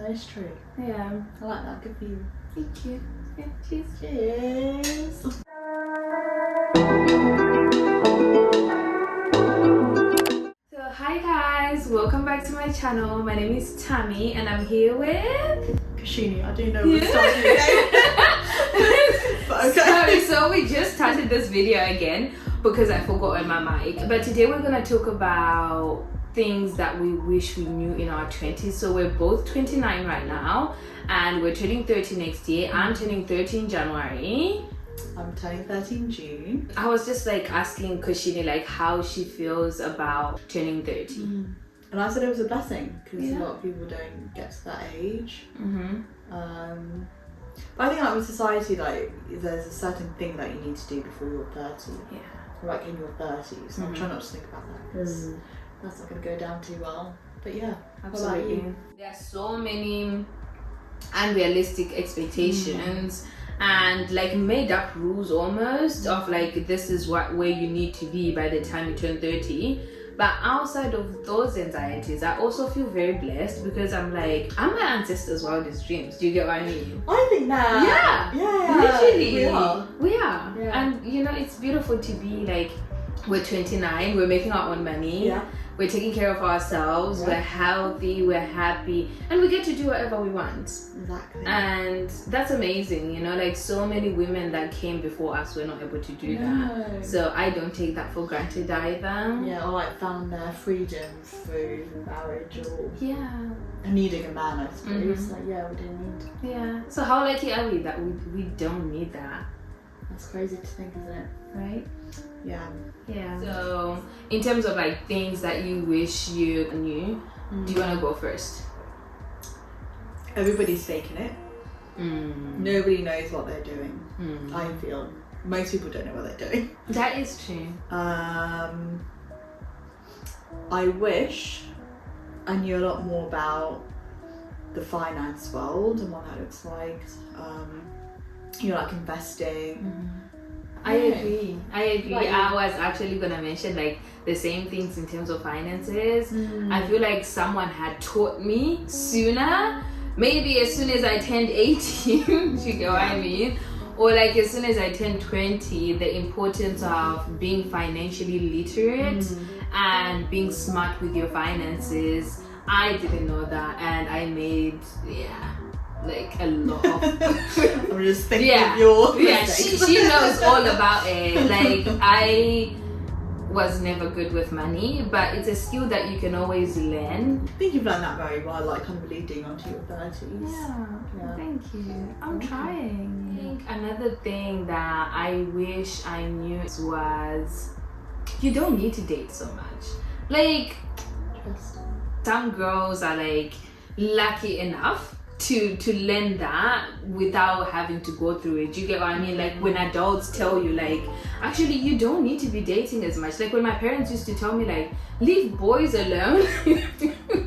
that is true. Yeah. I like that. Good for you. Thank you. Yeah, cheers. Cheers. So hi guys, welcome back to my channel. My name is Tammy and I'm here with Kashini, I didn't know we were starting again. But okay. Sorry, so we just started this video again because I forgot on my mic. But today we're gonna talk about things that we wish we knew in our 20s. So we're both 29 right now and we're turning 30 next year. I'm turning 30 in January. I'm turning 30 in June. I was just like asking Kashini like how she feels about turning 30. And I said it was a blessing because Yeah. a lot of people don't get to that age. Mm-hmm. But I think like with society, like there's a certain thing that you need to do before you're 30. Yeah. Like in your 30s. I'm trying not to think about that because that's not going to go down too well. But yeah, Absolutely. There are so many unrealistic expectations and like made up rules almost of like this is where you need to be by the time you turn 30. But outside of those anxieties, I also feel very blessed because I'm like, I'm my ancestors' wildest dreams. Do you get what I mean? I think that. Yeah. Literally. We are. Yeah. And you know, it's beautiful to be like, we're 29, we're making our own money. Yeah. We're taking care of ourselves, we're healthy, we're happy, and we get to do whatever we want. Exactly. And that's amazing, you know, like so many women that came before us were not able to do that. So I don't take that for granted either. Yeah, or like found their freedom through marriage or needing a man, I suppose. Like, yeah, we didn't need. Yeah. So how lucky are we that we don't need that? That's crazy to think, isn't it? Right? Yeah. Yeah. So in terms of like things that you wish you knew, do you want to go first? Everybody's faking it. Nobody knows what they're doing. I feel most people don't know what they're doing. That is true. I wish I knew a lot more about the finance world and what that looks like. You know, like investing. I agree. Like, I was actually gonna mention like the same things in terms of finances. I feel like someone had taught me sooner, maybe as soon as I turned 18, do you get what I mean? Or like as soon as I turned 20, the importance of being financially literate and being smart with your finances. I didn't know that and I made like a lot of I'm just thinking of your she knows all about it. Like I was never good with money, but it's a skill that you can always learn. I think you've done that very well, like kind of leading onto your 30s. Yeah. Thank you. I'm trying. I think another thing that I wish I knew was you don't need to date so much. Like some girls are like lucky enough to learn that without having to go through it. Do you get what I mean? Like when adults tell you like actually you don't need to be dating as much. Like when my parents used to tell me like leave boys alone.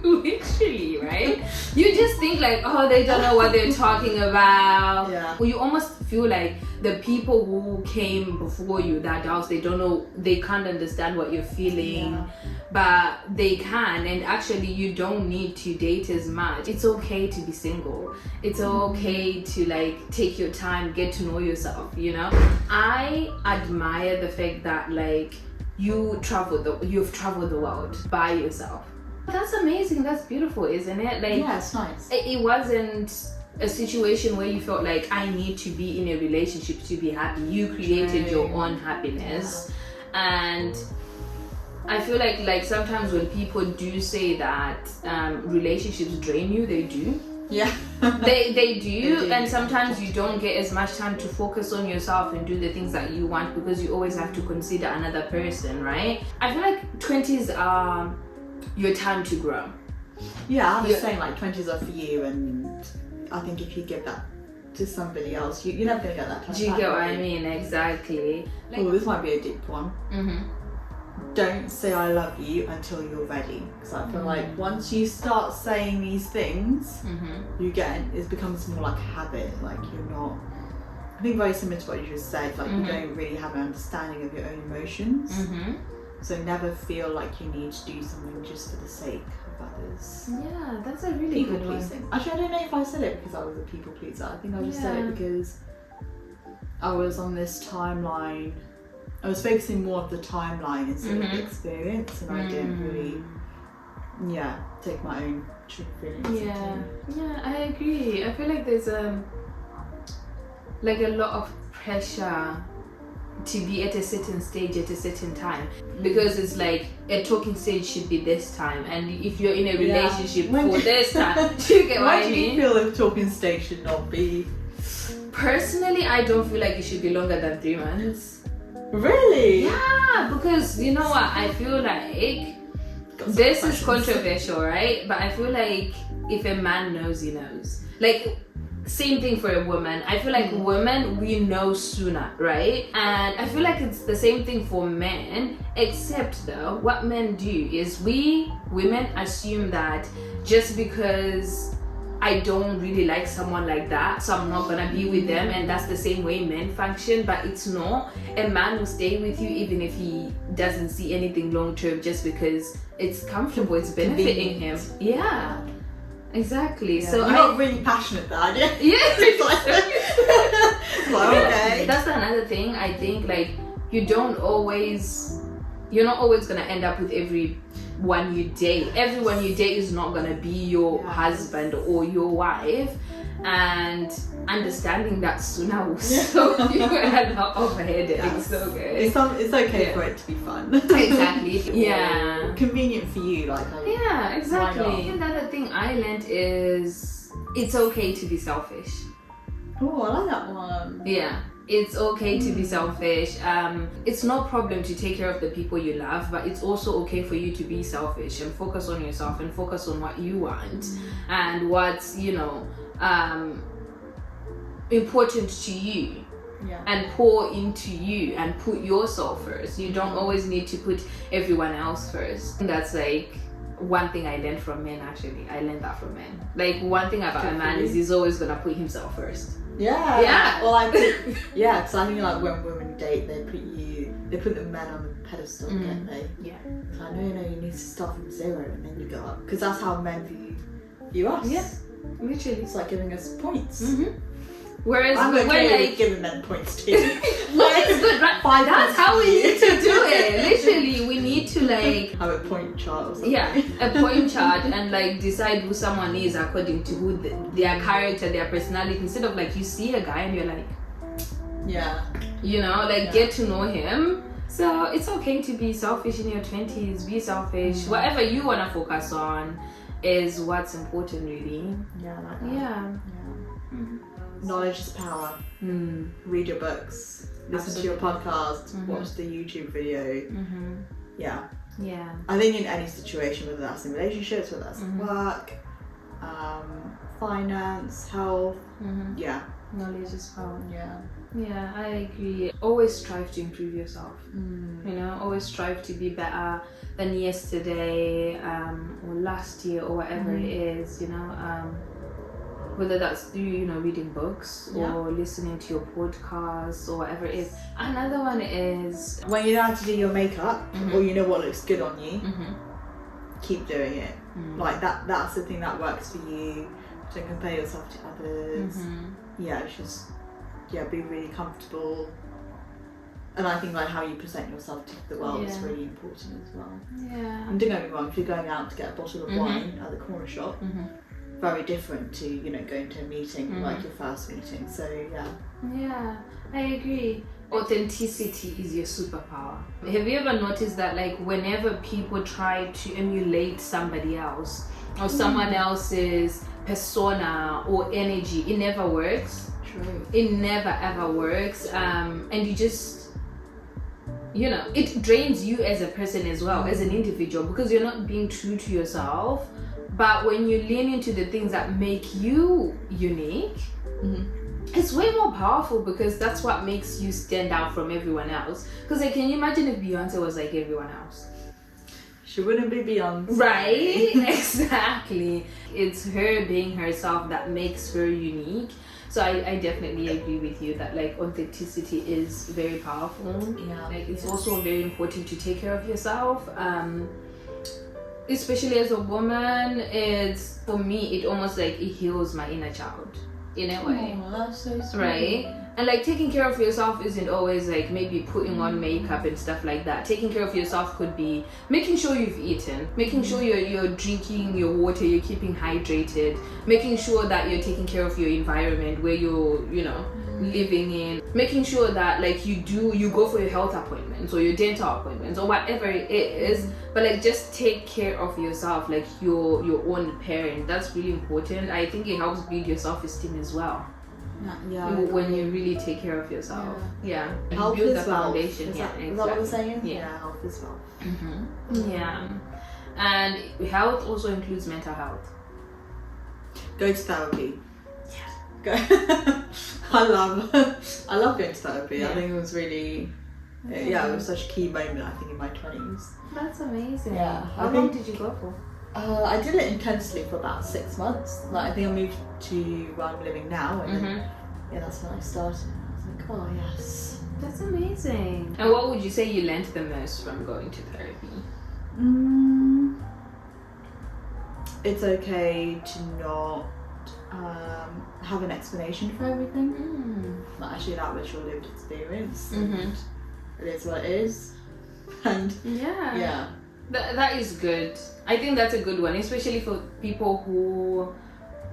Literally, right? You just think like, oh, they don't know what they're talking about. Well, you almost feel like the people who came before you, the adults, they don't know, they can't understand what you're feeling. But they can, and actually you don't need to date as much. It's okay to be single. It's okay to like take your time, get to know yourself, you know? I admire the fact that like you've traveled the world by yourself. That's amazing. That's beautiful, isn't it? Like it's nice. It wasn't a situation where you felt like I need to be in a relationship to be happy. You created your own happiness. And I feel like sometimes when people do say that relationships drain you, they do. Yeah. they do, and sometimes you don't get as much time to focus on yourself and do the things that you want because you always have to consider another person, right? I feel like 20s are your time to grow. Yeah, I'm just saying like 20s are for you, and I think if you give that to somebody else, you're never gonna get that time. Do you get what I mean? Exactly. Like, this might be a deep one. Don't say I love you until you're ready, because I feel like once you start saying these things, it becomes more like a habit. Like you're not. I think very similar to what you just said. Like you don't really have an understanding of your own emotions. So never feel like you need to do something just for the sake of others. Yeah, that's a really People good one. pleasing. Actually, I don't know if I said it because I was a people pleaser. I think I just said it because I was on this timeline. I was focusing more on the timeline instead of the experience, and I didn't really, take my own true feelings. Yeah, I agree. I feel like there's like a lot of pressure to be at a certain stage at a certain time, because it's like a talking stage should be this time, and if you're in a relationship for this time, do you get what I mean? Why do you feel the talking stage should not be? Personally, I don't feel like it should be longer than 3 months. Really? Yeah, because you know what? I feel like this is controversial, right? But I feel like if a man knows, he knows. Like, same thing for a woman. I feel like women, we know sooner, right? And I feel like it's the same thing for men, except though, what men do is we, women, assume that just because I don't really like someone like that, so I'm not gonna be with them, and that's the same way men function. But it's not. A man will stay with you even if he doesn't see anything long term, just because it's comfortable, it's benefiting him. Yeah, exactly. Yeah. So you're not really passionate about it. Yeah, okay. That's another thing. I think like you're not always gonna end up with everyone you date. Everyone you date is not gonna be your husband or your wife, and understanding that sooner will solve you a lot of headaches. Okay. It's okay for it to be fun. Exactly. Yeah. Convenient for you, like. Yeah, exactly. Another thing I learned is it's okay to be selfish. Oh, I like that one. Yeah. It's okay to be selfish. It's no problem to take care of the people you love, but it's also okay for you to be selfish and focus on yourself and focus on what you want and what's, important to you. Yeah. And pour into you and put yourself first. You don't always need to put everyone else first. That's like one thing I learned from men. Actually, I learned that from men. Like, one thing about a man is he's always gonna put himself first. Yeah. Well, I think because I think like when women date, they put the men on the pedestal, don't they? Yeah. It's like, no, you need to start from 0 and then you go up, because that's how men view us. Yeah. Literally, it's like giving us points. Whereas I'm when okay with giving men points too. It's good, right? That's how we need to do it. Literally, we need to like have a point chart or something. Yeah, a point chart, and like decide who someone is according to who their character, their personality. Instead of like you see a guy and you're like, get to know him. So it's okay to be selfish in your 20s. Be selfish. Whatever you wanna focus on is what's important, really. Yeah, I like that. Yeah. Knowledge is power. Read your books, listen to your podcast, watch the YouTube video. Yeah. I think in any situation, whether that's in relationships, whether that's in work, finance, health, knowledge is power. Yeah, I agree. Always strive to improve yourself. Always strive to be better than yesterday or last year or whatever it is. Whether that's through reading books or listening to your podcasts or whatever it is. Another one is when you know how to do your makeup or you know what looks good on you, keep doing it. Like that's the thing that works for you. Don't compare yourself to others. It's just be really comfortable. And I think like how you present yourself to the world is really important as well. And don't get me wrong, if you're going out to get a bottle of wine at the corner shop, very different to going to a meeting like your first meeting. So I agree. Authenticity is your superpower. Have you ever noticed that like whenever people try to emulate somebody else or someone else's persona or energy, it never works. True. It never ever works. And you just it drains you as a person as well, as an individual, because you're not being true to yourself. But when you lean into the things that make you unique, it's way more powerful, because that's what makes you stand out from everyone else. Because can you imagine if Beyonce was like everyone else? She wouldn't be Beyonce. Right? Exactly. It's her being herself that makes her unique. So I definitely agree with you that like authenticity is very powerful. Yeah. Like it's also very important to take care of yourself. Especially as a woman, it's for me it almost like it heals my inner child in a way. Oh, that's so sweet. Right? And like taking care of yourself isn't always like maybe putting on makeup and stuff like that. Taking care of yourself could be making sure you've eaten, making sure you're drinking your water, you're keeping hydrated, making sure that you're taking care of your environment where you're, you know, living in, making sure that like you go for your health appointments or your dental appointments or whatever it is, but like just take care of yourself like your own parent. That's really important. I think it helps build your self-esteem as well. Yeah. When you really take care of yourself. Yeah. Health build is the wealth. foundation. Is Yeah, that exactly. what we're saying? Yeah. Health is wealth. Yeah. And health also includes mental health. Go to therapy. Yeah. Go. I love going to therapy. Yeah. I think it was really, it was such a key moment, I think, in my 20s. That's amazing. Yeah. How long did you go for? I did it intensely for about 6 months. Like, I think I moved to where I'm living now, and then, that's when I started. I was like, oh yes. That's amazing. And what would you say you learned the most from going to therapy? It's okay to not have an explanation for everything. Like, actually, that was your lived experience. And it is what it is. And yeah. That is good. I think that's a good one, especially for people who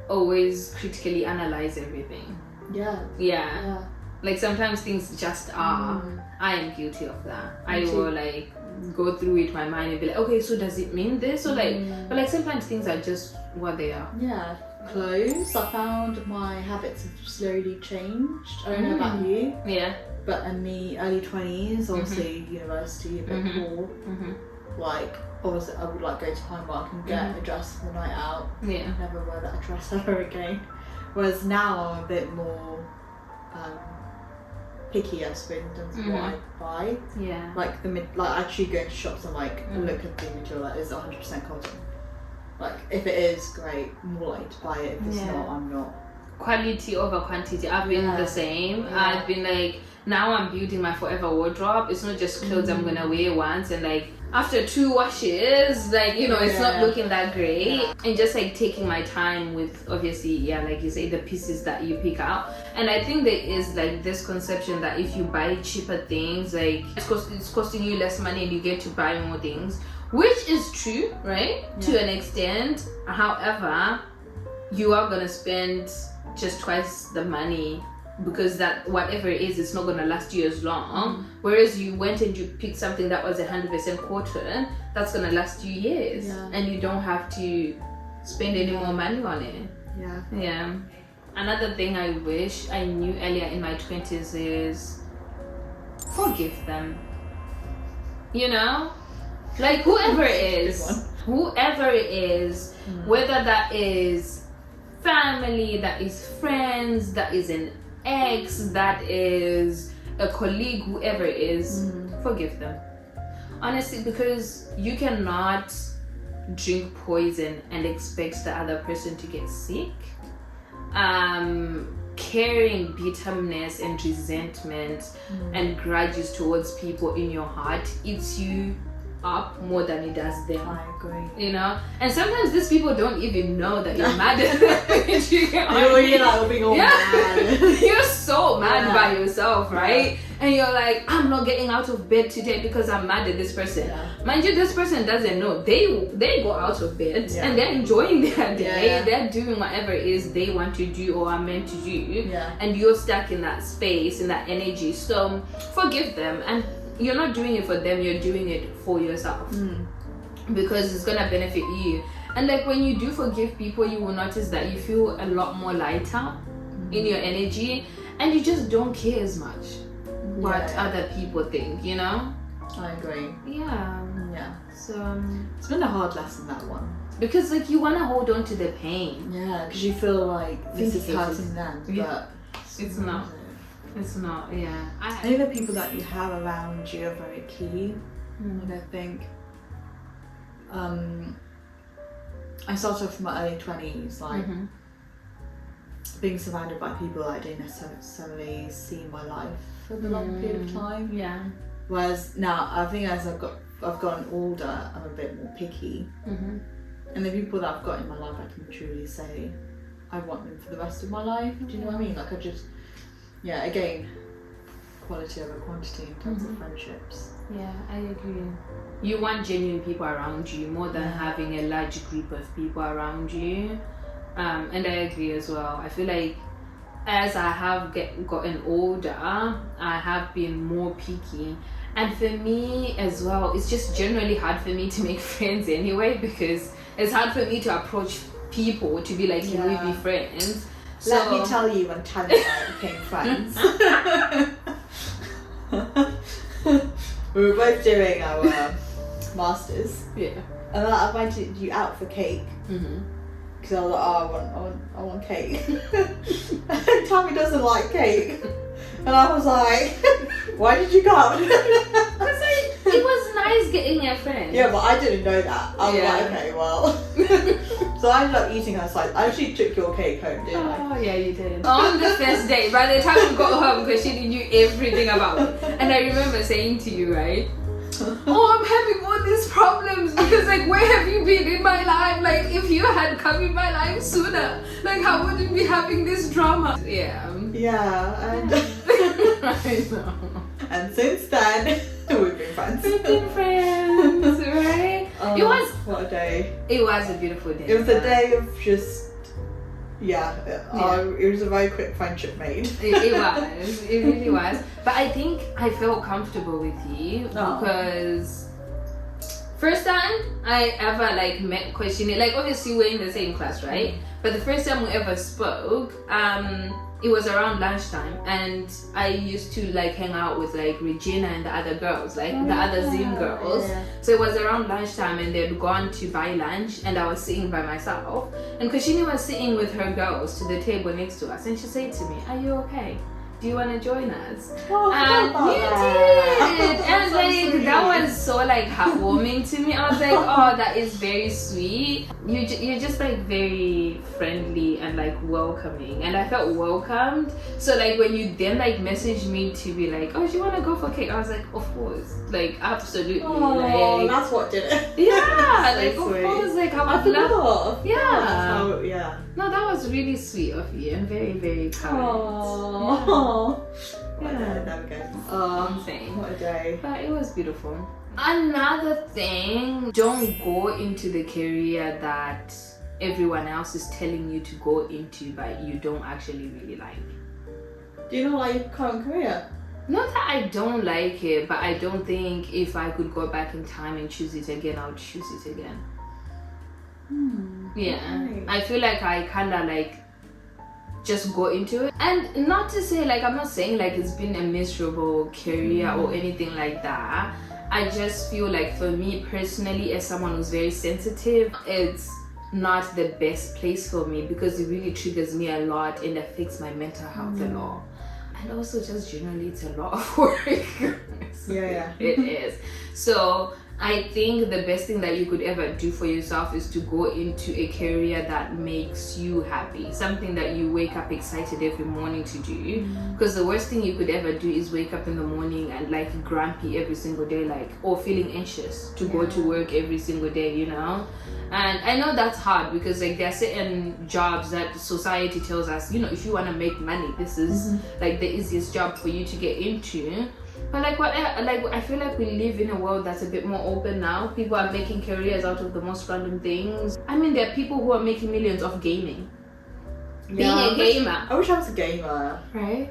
always critically analyze everything. Yeah. Like sometimes things just are. I am guilty of that. I will like go through it my mind and be like, okay, so does it mean this? Or like, but like sometimes things are just what they are. Yeah. Clothes. I found my habits have slowly changed. I don't know about you. Yeah. But in the early 20s, obviously university, a bit poor. Like, obviously I would like go to Primark and get a dress for the night out. Yeah. Never wear that dress ever again. Whereas now I'm a bit more picky, I suppose, in terms of what I buy. Yeah. Like I actually go into shops and like look at the material that is 100% cotton. Like if it is, great, more likely to buy it. If it's not, I'm not. Quality over quantity. I've been the same. I've been like, now I'm building my forever wardrobe. It's not just clothes I'm gonna wear once and like after 2 washes, like, you know, it's not looking that great. And just like taking my time with, obviously, like you say, the pieces that you pick out. And I think there is like this conception that if you buy cheaper things, like it's costing you less money and you get to buy more things, which is true, right? To an extent. However, you are gonna spend just twice the money because that whatever it is, it's not gonna last you as long. Whereas you went and you picked something that was 100% cotton, that's gonna last you years, and you don't have to spend any more money on it. Yeah. Another thing I wish I knew earlier in my 20s is forgive them. You know, like whoever it is, whether that is family, that is friends, that is an ex, that is a colleague, whoever it is, forgive them. Honestly, because you cannot drink poison and expect the other person to get sick. Carrying bitterness and resentment and grudges towards people in your heart eats you up more than it does them. I agree. You know, and sometimes these people don't even know that you're mad at them. You're like being all mad. You're so mad by yourself, right? And you're like, I'm not getting out of bed today because I'm mad at this person. Mind you, this person doesn't know. They go out of bed and they're enjoying their day. They're doing whatever it is they want to do or are meant to do. And you're stuck in that space, in that energy. So forgive them. And you're not doing it for them, you're doing it for yourself. Because it's gonna benefit you. And like when you do forgive people, you will notice that you feel a lot more lighter in your energy and you just don't care as much what other people think, you know? I agree. Yeah. So it's been a hard lesson, that one. Because like you wanna hold on to the pain. Yeah, because you feel like this is hurting them, but it's not. It's not, I think the people that you have around you are very key. And I think I started off from my early 20s, like being surrounded by people that I didn't necessarily see in my life for a long period of time. Yeah. Whereas now, I think as I've gotten older, I'm a bit more picky. And the people that I've got in my life, I can truly say I want them for the rest of my life. Do you know what I mean? Like again, quality over quantity in terms of friendships. Yeah, I agree. You want genuine people around you more than having a large group of people around you. And I agree as well. I feel like as I have gotten older, I have been more picky. And for me as well, it's just generally hard for me to make friends anyway, because it's hard for me to approach people to be like, can we be friends? Let me tell you when Tanya and I became friends. We were both doing our masters. Yeah. And I invited you out for cake. Because I was like, oh, I want cake. And Tammy doesn't like cake. And I was like, why did you come? Because it was nice getting a friend. Yeah, but I didn't know that. I was like, okay, well. So I ended up eating her slice. I actually took your cake home, didn't I? Oh, yeah, you did. On the first day, by the time we got home, because she knew everything about it. And I remember saying to you, right? Oh, I'm having all these problems because, like, where have you been in my life? Like, if you had come in my life sooner, like, I wouldn't be having this drama. Yeah. Yeah, and I know. And since then, we've been friends. We've been friends, right? It was what a day. It was a beautiful day. It was a day of just it was a very quick friendship made. It was. It really was. But I think I felt comfortable with you because first time I ever like met questioning, like obviously we're in the same class, right? But the first time we ever spoke, it was around lunchtime, and I used to like hang out with like Regina and the other girls, like the other Zim girls. Yeah. So it was around lunchtime, and they'd gone to buy lunch, and I was sitting by myself. And Kashini was sitting with her girls to the table next to us, and she said to me, "Are you okay? Do you want to join us?" Oh, And you did, and like that was so like heartwarming to me. I was like, oh, that is very sweet. You're just like very friendly and like welcoming, and I felt welcomed. So like when you then like messaged me to be like, oh, do you want to go for cake? I was like, of course, like absolutely. Oh, like, that's what did it. yeah, So like sweet. of course, like I forgot. Yeah. Yeah. No, that was really sweet of you and very, very kind. Aww. Yeah. There we go. Insane. What a day. But it was beautiful. Another thing, don't go into the career that everyone else is telling you to go into but you don't actually really like. Do you not like your current career? Not that I don't like it, but I don't think if I could go back in time and choose it again, I would choose it again. Yeah. Okay. I feel like I kind of like just go into it, and not to say like I'm not saying like it's been a miserable career or anything like that. I just feel like for me personally, as someone who's very sensitive, it's not the best place for me because it really triggers me a lot and affects my mental health a lot. And also just generally it's a lot of work. Yeah. It is. So I think the best thing that you could ever do for yourself is to go into a career that makes you happy, something that you wake up excited every morning to do. Because the worst thing you could ever do is wake up in the morning and like grumpy every single day, like, or feeling anxious to go to work every single day, you know. And I know that's hard because like there are certain jobs that society tells us, you know, if you want to make money, this is like the easiest job for you to get into. But like I feel like we live in a world that's a bit more open now. People are making careers out of the most random things. I mean, there are people who are making millions off gaming. Being a gamer. I wish I was a gamer. Right?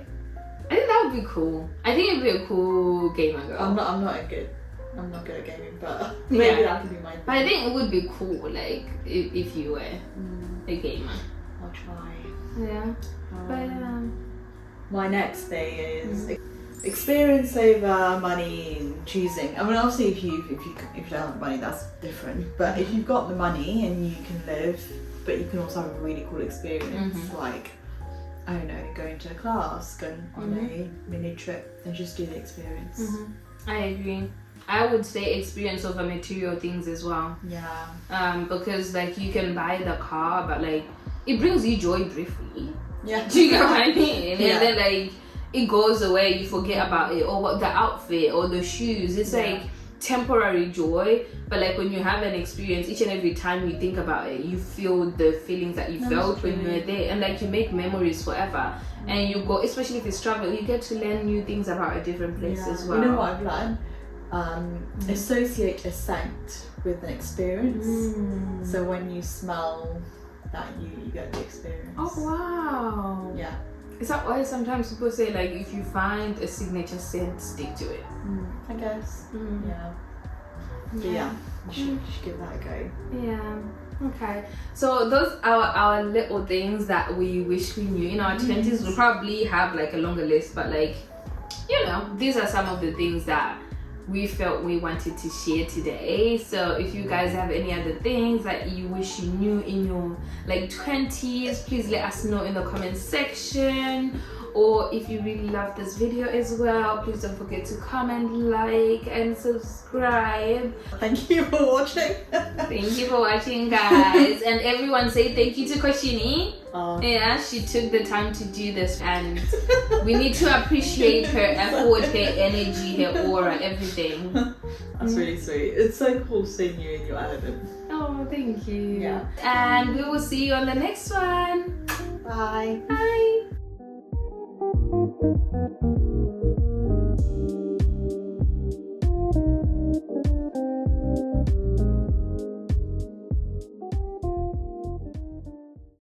I think that would be cool. I think it'd be a cool gamer girl. I'm not good at gaming, but maybe that could be my thing. But I think it would be cool, like if you were a gamer. I'll try. Yeah. But my next thing is experience over money and choosing. I mean, obviously, if you don't have money, that's different. But if you've got the money and you can live, but you can also have a really cool experience, like I don't know, going to a class, going on a mini trip, and just do the experience. I agree. I would say experience over material things as well. Yeah. Because like you can buy the car, but like it brings you joy briefly. Yeah. Do you get what I mean? Yeah. And then like it goes away, you forget about it, or what the outfit or the shoes. It's like temporary joy, but like when you have an experience, each and every time you think about it, you feel the feelings that you felt when you were there, and like you make memories forever. And you go, especially if it's travel, you get to learn new things about a different place as well. You know what I've learned? Associate a scent with an experience. So when you smell that, you get the experience. Oh wow. Yeah. Is that why sometimes people say like if you find a signature scent, stick to it? I guess. Yeah. But yeah, you should give that a go. Yeah. Okay. So those are our little things that we wish we knew. In our 20s, we'll probably have like a longer list, but like, you know, these are some of the things that we felt we wanted to share today. So if you guys have any other things that you wish you knew in your like 20s, please let us know in the comment section. Or if you really love this video as well, please don't forget to comment, like, and subscribe. Thank you for watching. Thank you for watching, guys. And everyone say thank you to Koshini. Yeah, she took the time to do this, and we need to appreciate her effort, her energy, her aura, everything. That's really sweet. It's so cool seeing you in your element. Oh, thank you. Yeah. And we will see you on the next one. Bye. Bye.